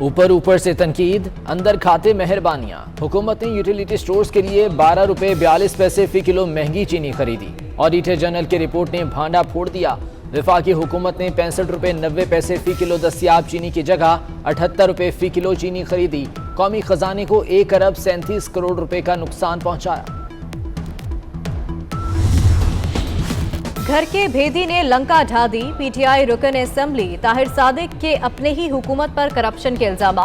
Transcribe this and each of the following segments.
ऊपर ऊपर से तनकीद, अंदर खाते मेहरबानियां। हुकूमत ने यूटिलिटी स्टोर्स के लिए 12 रुपए 42 पैसे फी किलो महंगी चीनी खरीदी। ऑडिटर जनरल की रिपोर्ट ने भांडा फोड़ दिया। वफाकी हुकूमत ने 65 रुपए 90 पैसे फी किलो दस्तियाब चीनी की जगह 78 रुपए फी किलो चीनी खरीदी। कौमी खजाने को 1 अरब 37 करोड़ रुपए का नुकसान पहुंचाया। घर के भेदी ने लंका ढा दी। पीटीआई रुकन असेंबली ताहिर सादिक के अपने ही हुकूमत पर करप्शन के इल्जाम।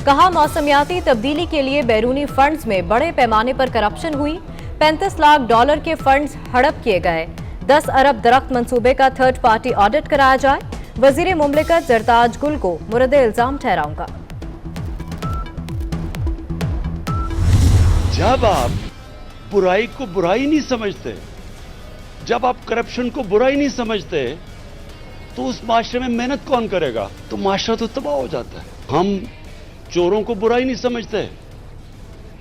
कहा मौसमियाती तब्दीली के लिए बैरूनी फंड्स में बड़े पैमाने पर करप्शन हुई। 35 लाख डॉलर के फंड्स हड़प किए गए। 10 अरब दरख्त मंसूबे का थर्ड पार्टी ऑडिट कराया जाए। वजीर मुमलिकत जरताज गुल को मुरद इल्जाम ठहराऊंगा। जब आप बुराई को बुराई नहीं समझते, जब आप करप्शन को बुराई नहीं समझते, तो उस माशरे में मेहनत कौन करेगा? तो माशरा तो तबाह हो जाता है। हम चोरों को बुराई नहीं समझते,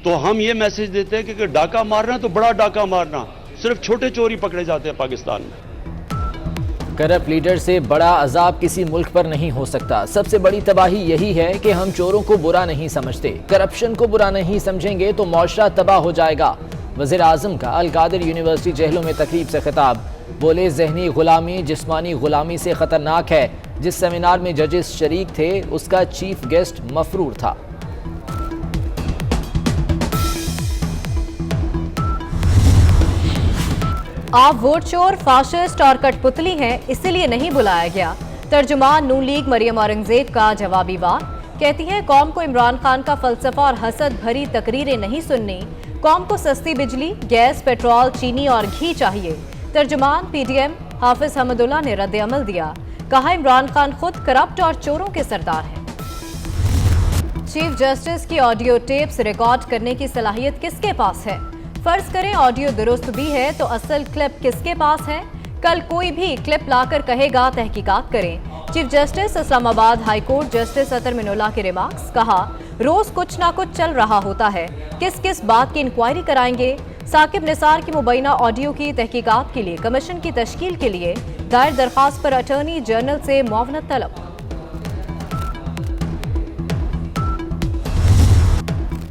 तो हम ये मैसेज देते हैं कि डाका मारना तो बड़ा डाका मारना, सिर्फ छोटे चोर ही पकड़े जाते हैं पाकिस्तान में। करप्ट लीडर से बड़ा अजाब किसी मुल्क पर नहीं हो सकता। सबसे बड़ी तबाही यही है कि हम चोरों को बुरा नहीं समझते। करप्शन को बुरा नहीं समझेंगे तो मौशरा तबाह हो जाएगा। वज़ीर आज़म का अलकादिर यूनिवर्सिटी जेहलों में तकरीब से खिताब। बोले जहनी गुलामी जिस्मानी गुलामी से खतरनाक है। जिस सेमिनार में जजेस शरीक थे उसका चीफ गेस्ट मफरूर था। आप वोट चोर, फाशिस्ट और कठपुतली हैं, इसीलिए नहीं बुलाया गया। तर्जुमान नून लीग मरियम औरंगजेब का जवाबी वार। कहती है कौम को इमरान खान का फलसफा और हसद भरी तकरीरें नहीं सुननी। कौम को सस्ती बिजली, गैस, पेट्रोल, चीनी और घी चाहिए। तर्जुमान पीडीएम हाफिज हमदुल्ला ने रद्द अमल दिया। कहा इमरान खान खुद करप्ट और चोरों के सरदार हैं। चीफ जस्टिस की ऑडियो टेप्स रिकॉर्ड करने की सलाहियत किसके पास है? फर्ज करें ऑडियो दुरुस्त भी है तो असल क्लिप किसके पास है? कल कोई भी क्लिप लाकर कहेगा तहकीकात करें। Chief justice Islamabad high court justice Athar Minallah के रिमार्क्स। कहा रोज कुछ ना कुछ चल रहा होता है, किस किस बात की इंक्वायरी कराएंगे? साकिब निसार की मुबैना ऑडियो की तहकीकात के लिए कमीशन की तश्कील के लिए दायर दरखास्त पर अटॉर्नी जनरल से मुआवनत तलब।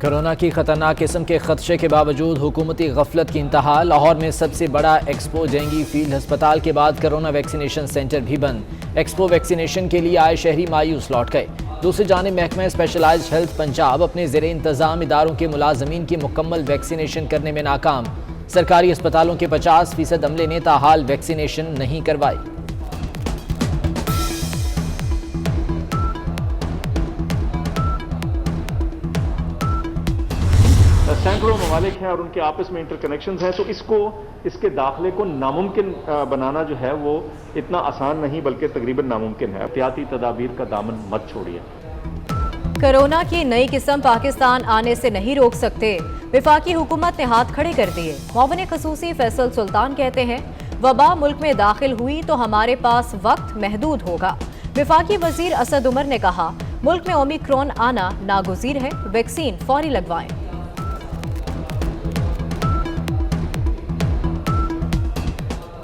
कोरोना की खतरनाक किस्म के खदशे के बावजूद हुकूमती गफलत की इंतहा। लाहौर में सबसे बड़ा एक्सपो जंगी फील्ड अस्पताल के बाद कोरोना वैक्सीनेशन सेंटर भी बंद। एक्सपो वैक्सीनेशन के लिए आए शहरी मायूस लौट गए। दूसरी जानिब महकमा स्पेशलाइज्ड हेल्थ पंजाब अपने ज़ेरे इंतज़ाम इदारों के मुलाजमीन की मुकम्मल वैक्सीनेशन करने में नाकाम। सरकारी अस्पतालों के 50% अमले ने ताहाल वैक्सीनेशन नहीं करवाई। सैकड़ों ममालिक हैं और उनके आपस में इंटरकनेक्शंस हैं, तो इसके दाखिले को नामुमकिन बनाना जो है वो इतना आसान नहीं बल्कि तकरीबन नामुमकिन है। एहतियाती तदाबीर का दामन मत छोड़िए। कोरोना की नई किस्म पाकिस्तान आने से नहीं रोक सकते। वफाकी हुकूमत ने हाथ खड़े कर दिए। मुआविन खसूसी फैसल सुल्तान कहते हैं वबा मुल्क में दाखिल हुई तो हमारे पास वक्त महदूद होगा। वफाकी वजीर असद उमर ने कहा मुल्क में ओमिक्रॉन आना नागुज़ीर है, वैक्सीन फौरी लगवाएं।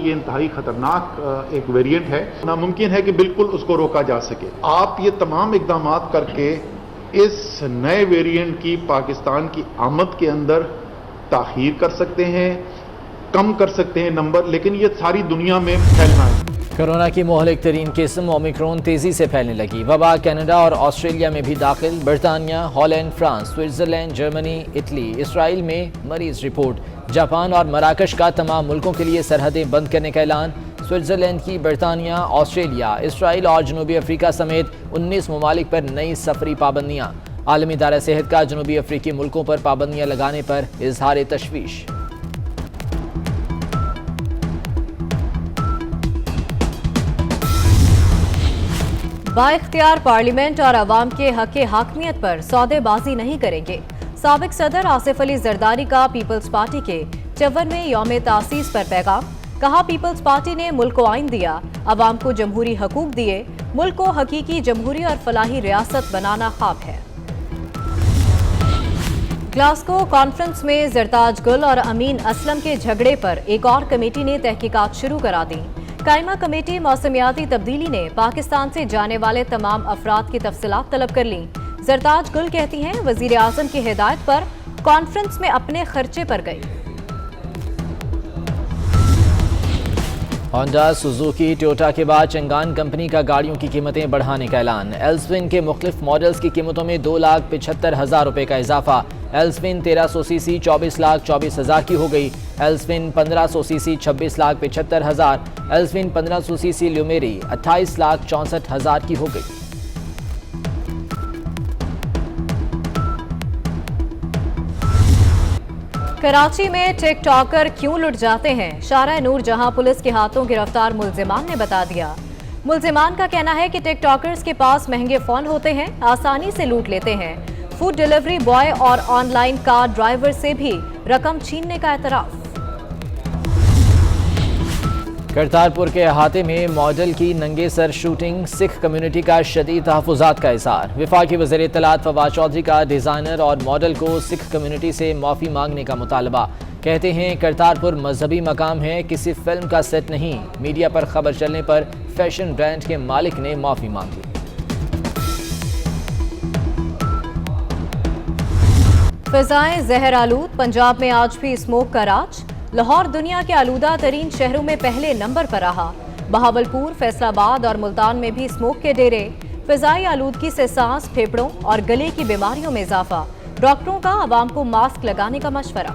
ये इंतहाई खतरनाक एक वेरिएंट है। नामुमकिन है कि बिल्कुल उसको रोका जा सके। आप ये तमाम इकदाम करके इस नए वेरिएंट की पाकिस्तान की आमद के अंदर ताखीर कर सकते हैं, कम कर सकते हैं नंबर, लेकिन ये सारी दुनिया में फैलना है। कोरोना की मोहलिक तरीन किस्म ओमिक्रॉन तेजी से फैलने लगी। वबा कनाडा और ऑस्ट्रेलिया में भी दाखिल। बरतानिया, Holland, France, Switzerland, Germany, Italy, Israel में मरीज रिपोर्ट। जापान और मराकश का तमाम मुल्कों के लिए सरहदें बंद करने का ऐलान। स्विट्जरलैंड की बरतानिया, ऑस्ट्रेलिया, इसराइल और जनूबी अफ्रीका समेत 19 ममालिक पर नई सफरी पाबंदियाँ। आलमी इदारा सेहत का जनूबी अफ्रीकी मुल्कों पर पाबंदियाँ लगाने पर इजहार तशवीश। बाइख्तियार पार्लियामेंट और अवाम के हक हाकमियत पर सौदेबाजी नहीं करेंगे। साबिक सदर आसिफ अली जरदारी का पीपल्स पार्टी के 54वें यौम तासीस पर पैगाम। कहा पीपल्स पार्टी ने मुल्क को आइन दिया, अवाम को जमहूरी हकूक दिए, मुल्क को हकीकी जमहूरी और फलाही रियासत बनाना ख्वाब है। ग्लासगो कॉन्फ्रेंस में जरताज गुल और अमीन असलम के झगड़े पर एक और कमेटी ने तहकीकात शुरू करा दी। कायमा कमेटी मौसमियाती तब्दीली ने पाकिस्तान से जाने वाले तमाम अफराद की तफसीलात तलब कर ली। जरताज गुल कहती हैं, वजीर आजम की हिदायत पर कॉन्फ्रेंस में अपने खर्चे पर गई। होंडा, सुजुकी, टोयोटा के बाद चंगान कंपनी का गाड़ियों की कीमतें बढ़ाने का ऐलान। एल्सविन के मुख्तलिफ मॉडल्स की कीमतों में 2,75,000 रुपये का इजाफा। एल्सविन 1300 सीसी 24,24,000 की हो गई। एल्सविन 1500 सीसी 26,75,000। एल्सविन 1500 सीसी ल्यूमेरी 28,64,000 की हो गई। कराची में टिकटॉकर क्यों लुट जाते हैं? शारा नूर जहां पुलिस के हाथों गिरफ्तार मुलजिमान ने बता दिया। मुलजिमान का कहना है कि टिकटॉकर्स के पास महंगे फोन होते हैं, आसानी से लूट लेते हैं। फूड डिलीवरी बॉय और ऑनलाइन कार ड्राइवर से भी रकम छीनने का एतराफ। करतारपुर के अहाते में मॉडल की नंगे सर शूटिंग, सिख कम्युनिटी का शदीद तहफ़्फ़ुज़ात का इज़हार। वफाकी वज़ीर इत्तलात फवाद चौधरी का डिज़ाइनर और मॉडल को सिख कम्युनिटी से माफ़ी मांगने का मुतालबा। कहते हैं करतारपुर मजहबी मकाम है, किसी फिल्म का सेट नहीं। मीडिया पर खबर चलने पर फैशन ब्रांड के मालिक ने माफ़ी मांग ली। फिजाएं जहर आलूद, पंजाब में आज भी स्मोक का राज। लाहौर दुनिया के आलूदा तरीन शहरों में पहले नंबर पर रहा। बहावलपुर, फैसलाबाद और मुल्तान में भी स्मोक के डेरे। फिजाई आलूदगी से सांस, फेफड़ों और गले की बीमारियों में इजाफा। डॉक्टरों का आवाम को मास्क लगाने का मशवरा।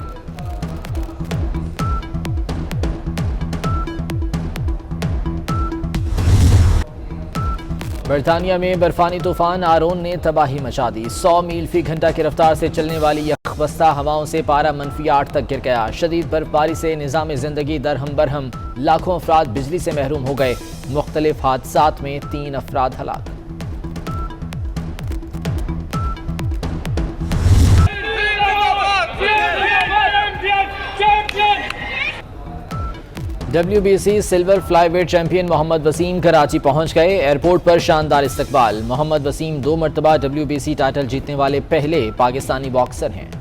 बरतानिया में बर्फानी तूफान आरोन ने तबाही मचा दी। 100 मील फी घंटा की रफ्तार से चलने वाली यखबस्ता हवाओं से पारा -8 तक गिर गया। शदीद बर्फबारी से निज़ाम ज़िंदगी दरहम बरहम, लाखों अफराद बिजली से महरूम हो गए। मुख्तलिफ हादसात में 3 अफराद हलाक। WBC silver flyweight champion Mohammad Wasim Karachi पहुंच गए। एयरपोर्ट पर शानदार इस्तकबाल। मोहम्मद वसीम 2 मरतबा WBC टाइटल जीतने वाले पहले पाकिस्तानी बॉक्सर हैं।